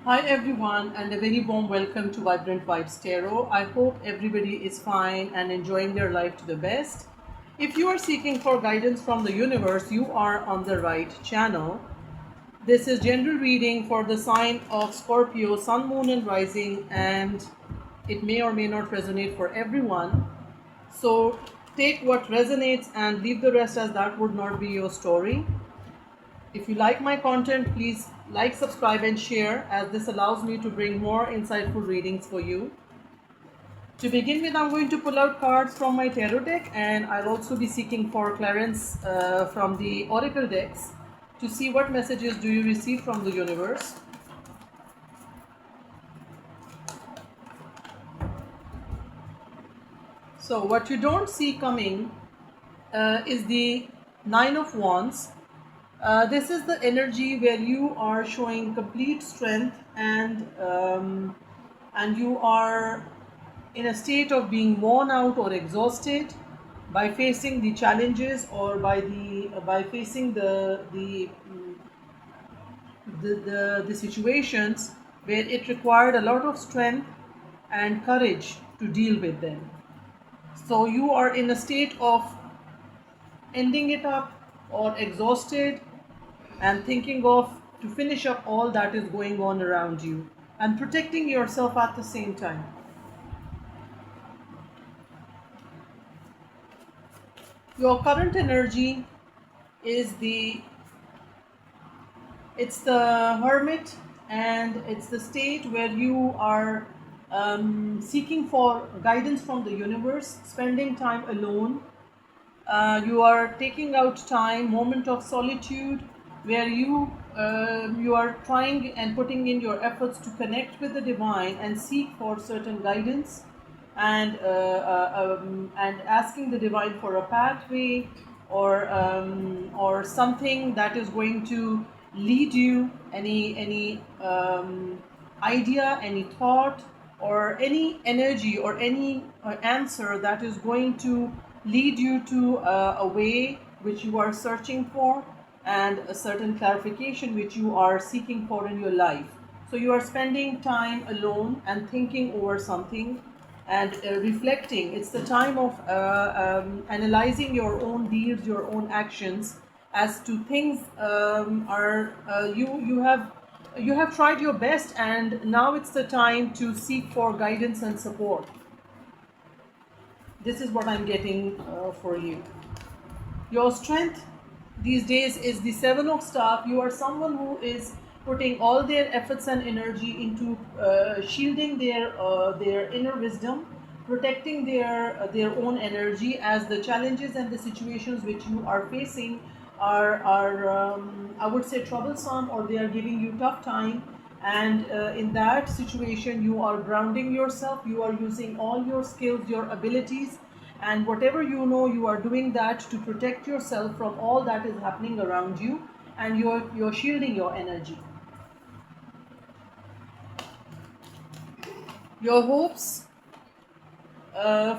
Hi everyone, and a very warm welcome to Vibrant Vibes Tarot. I hope everybody is fine and enjoying their life to the best. If you are seeking for guidance from the universe, you are on the right channel. This is general reading for the sign of Scorpio, Sun, Moon, and Rising, and it may or may not resonate for everyone. So take what resonates and leave the rest as that would not be your story. If you like my content, please like, subscribe, and share, as this allows me to bring more insightful readings for you. To begin with, I'm going to pull out cards from my tarot deck, and I'll also be seeking for clearance from the oracle decks to see what messages do you receive from the universe. So what you don't see coming is the Nine of Wands. This is the energy where you are showing complete strength and you are in a state of being worn out or exhausted by facing the challenges or by facing the situations where it required a lot of strength and courage to deal with them. So you are in a state of ending it up or exhausted and thinking of to finish up all that is going on around you and protecting yourself at the same time. Your current energy is the Hermit, and it's the state where you are seeking for guidance from the universe, spending time alone. You are taking out time, moment of solitude, where you are trying and putting in your efforts to connect with the divine and seek for certain guidance, and asking the divine for a pathway or something that is going to lead you, any idea, any thought, or any energy or any answer that is going to lead you to a way which you are searching for and a certain clarification which you are seeking for in your life. So you are spending time alone and thinking over something and reflecting. It's the time of analyzing your own deeds, your own actions, as to things are you have tried your best, and now it's the time to seek for guidance and support. This is what I'm getting for you. Your strength these days is the Seven of Staff. You are someone who is putting all their efforts and energy into shielding their inner wisdom, protecting their own energy, as the challenges and the situations which you are facing are I would say troublesome, or they are giving you tough time. And in that situation, you are grounding yourself. You are using all your skills, your abilities, and whatever you know, you are doing that to protect yourself from all that is happening around you, and you're shielding your energy. Your hopes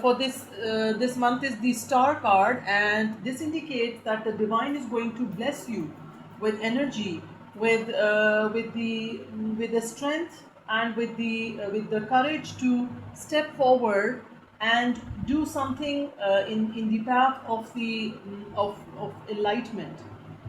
for this month is the Star card, and this indicates that the divine is going to bless you with energy, with the strength and with the courage to step forward and do something in the path of enlightenment.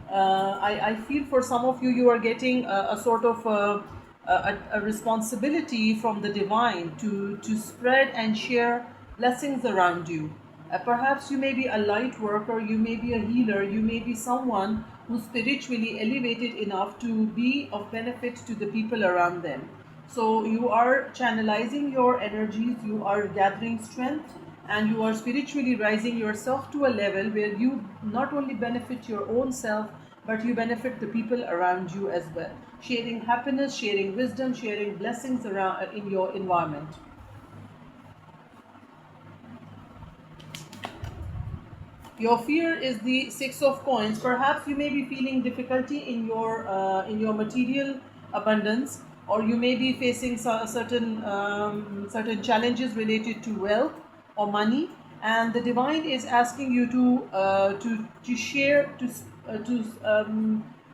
I feel for some of you, you are getting a sort of a responsibility from the divine to spread and share blessings around you. Perhaps you may be a light worker, you may be a healer, you may be someone who's spiritually elevated enough to be of benefit to the people around them. So you are channelizing your energies, you are gathering strength, and you are spiritually rising yourself to a level where you not only benefit your own self, but you benefit the people around you as well, sharing happiness, sharing wisdom, sharing blessings around in your environment. Your fear is the Six of Coins. Perhaps you may be feeling difficulty in your material abundance, or you may be facing certain challenges related to wealth or money, and the divine is asking you to share to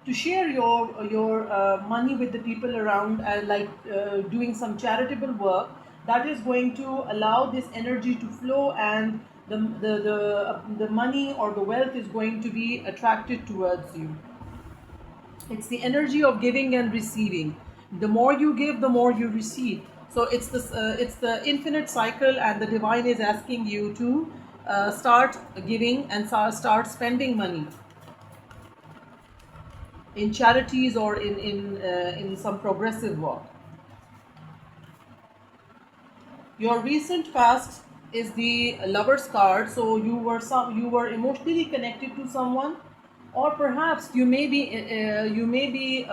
to share your money with the people around, and like doing some charitable work that is going to allow this energy to flow, and the money or the wealth is going to be attracted towards you. It's the energy of giving and receiving. The more you give, the more you receive. So it's the infinite cycle, and the divine is asking you to start giving and start spending money in charities or in some progressive work. Your recent past is the Lover's card. So you were emotionally connected to someone, or perhaps you may be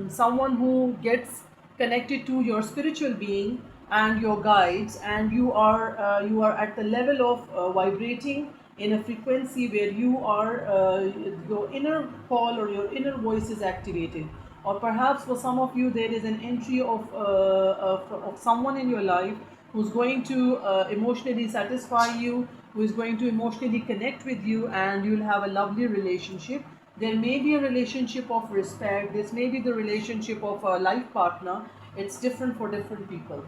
someone who gets connected to your spiritual being and your guides, and you are at the level of vibrating in a frequency where your inner call or your inner voice is activated. Or perhaps for some of you there is an entry of someone in your life who's going to emotionally satisfy you, who is going to emotionally connect with you, and you'll have a lovely relationship. There may be a relationship of respect, this may be the relationship of a life partner. It's different for different people.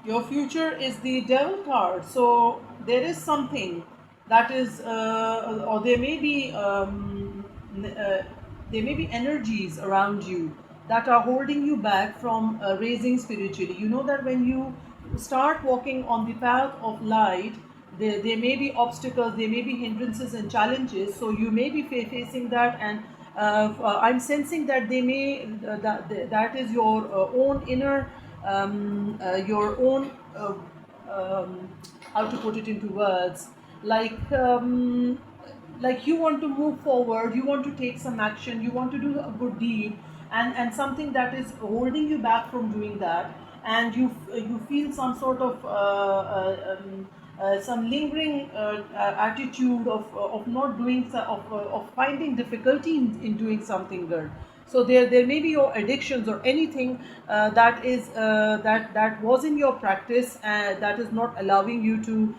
Your future is the devil card. So there is something that is, or there may be energies around you that are holding you back from raising spiritually. You know that when you start walking on the path of light, there may be obstacles, there may be hindrances and challenges. So you may be facing that, and I'm sensing that that is your own inner, your own, how to put it into words, like like you want to move forward, you want to take some action, you want to do a good deed, and something that is holding you back from doing that, and you feel some sort of some lingering attitude of not doing of finding difficulty in doing something good. So there may be your addictions or anything that was in your practice, that is not allowing you to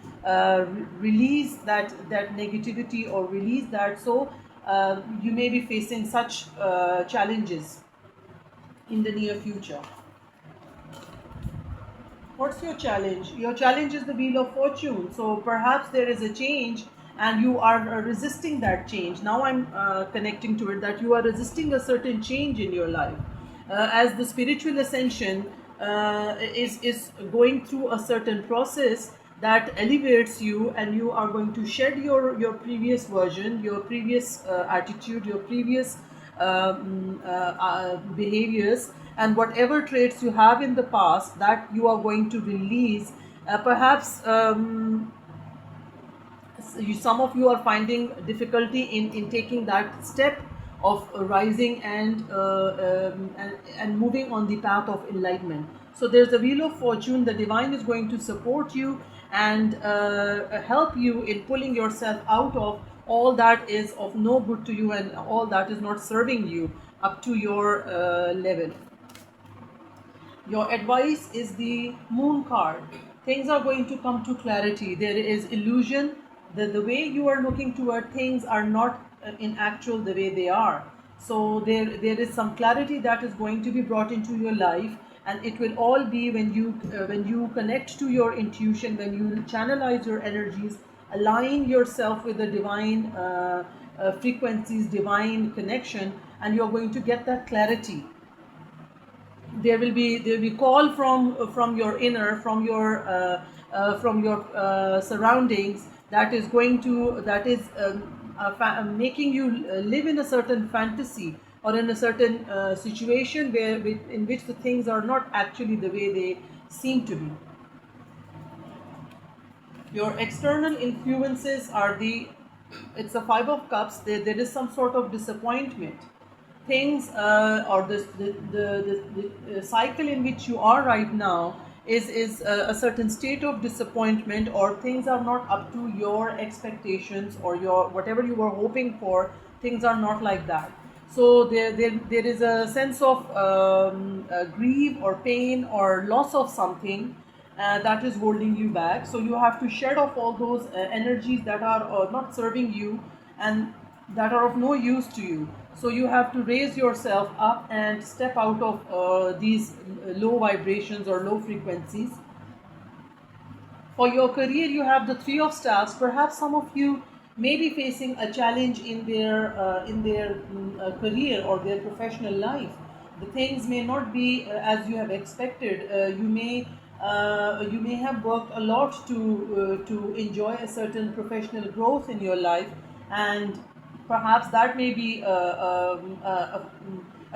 release that negativity or release that. So you may be facing such challenges in the near future. What's your challenge? Your challenge is the Wheel of Fortune. So perhaps there is a change and you are resisting that change. Now I'm connecting to it that you are resisting a certain change in your life. As the spiritual ascension is going through a certain process that elevates you, and you are going to shed your previous version, your previous attitude, your previous behaviors, and whatever traits you have in the past that you are going to release. Perhaps some of you are finding difficulty in taking that step of rising and moving on the path of enlightenment. So there's a Wheel of Fortune. The divine is going to support you and help you in pulling yourself out of all that is of no good to you and all that is not serving you up to your level. Your advice is the Moon card. Things are going to come to clarity. There is illusion. The way you are looking toward things are not in actual the way they are. So there is some clarity that is going to be brought into your life, and it will all be when you connect to your intuition, when you channelize your energies, align yourself with the divine frequencies, divine connection, and you are going to get that clarity. There will be call from your inner, from your surroundings, that is making you live in a certain fantasy or in a certain situation in which the things are not actually the way they seem to be. Your external influences are it's the Five of Cups. There is some sort of disappointment. Things or the cycle in which you are right now is a certain state of disappointment, or things are not up to your expectations, or your whatever you were hoping for, things are not like that. So there is a sense of grief or pain or loss of something that is holding you back. So you have to shed off all those energies that are not serving you, and that are of no use to you. So you have to raise yourself up and step out of these low vibrations or low frequencies. For your career, you have the Three of Stars. Perhaps some of you may be facing a challenge in their career or their professional life. The things may not be as you have expected. You may have worked a lot to enjoy a certain professional growth in your life, and perhaps that may be a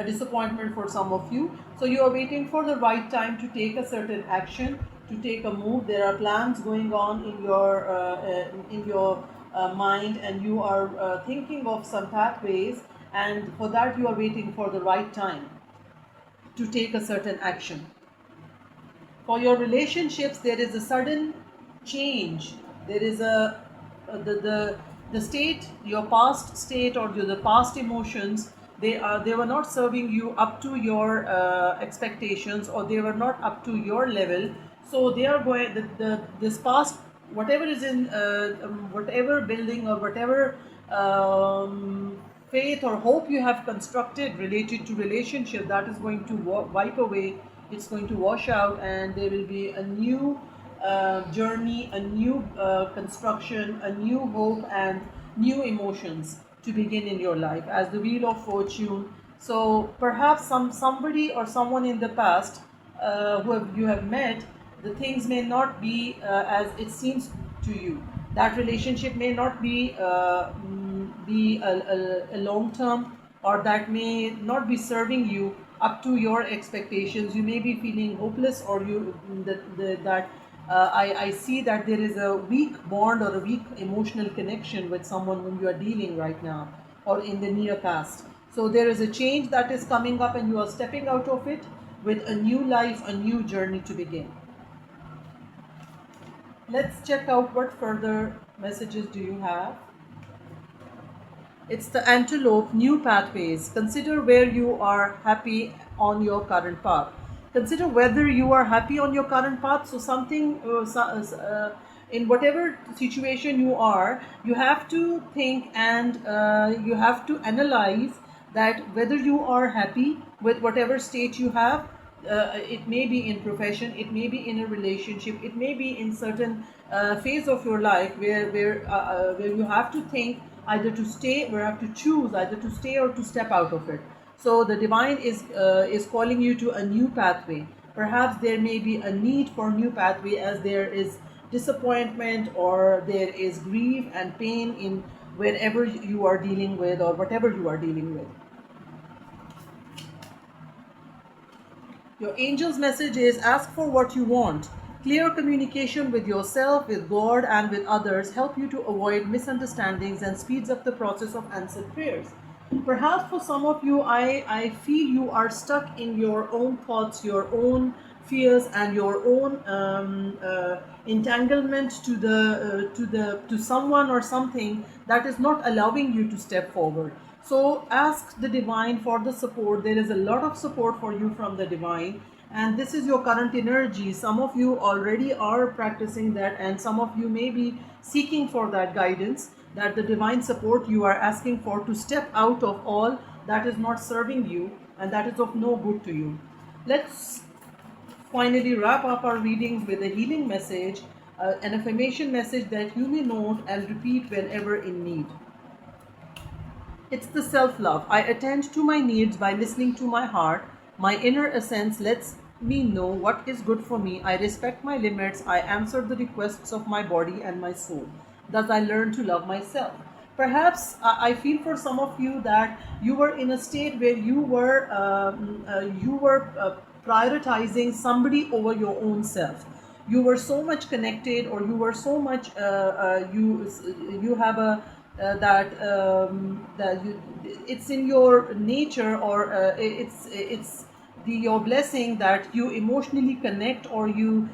disappointment for some of you. So you are waiting for the right time to take a certain action, to take a move. There are plans going on in your mind, and you are thinking of some pathways, and for that you are waiting for the right time to take a certain action. For your relationships, there is a sudden change. There is the state, your past state, or the past emotions, they were not serving you up to your expectations, or they were not up to your level. So they are going this past, whatever is in whatever building or whatever faith or hope you have constructed related to relationship, that is going to wipe away. It's going to wash out, and there will be a new journey, a new construction, a new hope, and new emotions to begin in your life as the Wheel of Fortune. So perhaps somebody or someone in the past you have met, the things may not be as it seems to you. That relationship may not be a long term, or that may not be serving you up to your expectations. You may be feeling hopeless, or I see that there is a weak bond or a weak emotional connection with someone whom you are dealing right now or in the near past. So there is a change that is coming up, and you are stepping out of it with a new life, a new journey to begin. Let's check out what further messages do you have. It's the Antelope, New Pathways. Consider where you are happy on your current path. Consider whether you are happy on your current path. So something, in whatever situation you are, you have to think, and you have to analyze that whether you are happy with whatever state you have. It may be in profession, it may be in a relationship, it may be in certain phase of your life where you have to think either to stay, or have to choose either to stay or to step out of it. So the divine is calling you to a new pathway. Perhaps there may be a need for new pathway, as there is disappointment, or there is grief and pain in wherever you are dealing with, or whatever you are dealing with. Your angel's message is: ask for what you want. Clear communication with yourself, with God, and with others help you to avoid misunderstandings and speeds up the process of answered prayers. Perhaps for some of you, I feel you are stuck in your own thoughts, your own fears, and your own entanglement to someone or something that is not allowing you to step forward. So ask the divine for the support. There is a lot of support for you from the divine, and this is your current energy. Some of you already are practicing that, and some of you may be seeking for that guidance, that the divine support you are asking for, to step out of all that is not serving you and that is of no good to you. Let's finally wrap up our readings with a healing message, an affirmation message that you may note and repeat whenever in need. It's the self-love. I attend to my needs by listening to my heart. My inner essence lets me know what is good for me. I respect my limits. I answer the requests of my body and my soul. Thus I learn to love myself. Perhaps I feel for some of you that you were in a state where you were prioritizing somebody over your own self. You were so much connected, or you were so much you have a it's in your nature, or it's your blessing that you emotionally connect, or you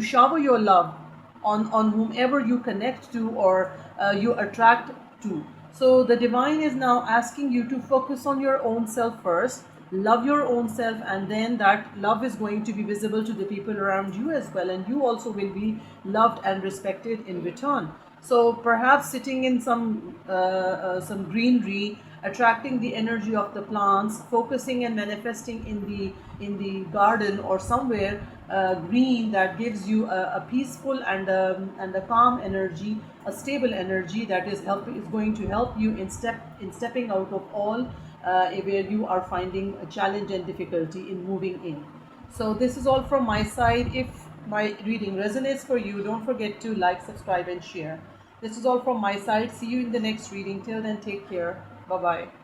shower your love on whomever you connect to, or you attract to. So the divine is now asking you to focus on your own self first, love your own self, and then that love is going to be visible to the people around you as well, and you also will be loved and respected in return. So perhaps sitting in some greenery, attracting the energy of the plants, focusing and manifesting in the garden or somewhere green, that gives you a peaceful and a calm energy, a stable energy that is going to help you in stepping out of all where you are finding a challenge and difficulty in moving in. So this is all from my side. If my reading resonates for you, don't forget to like, subscribe, and share. This is all from my side. See you in the next reading. Till then, take care. Bye bye.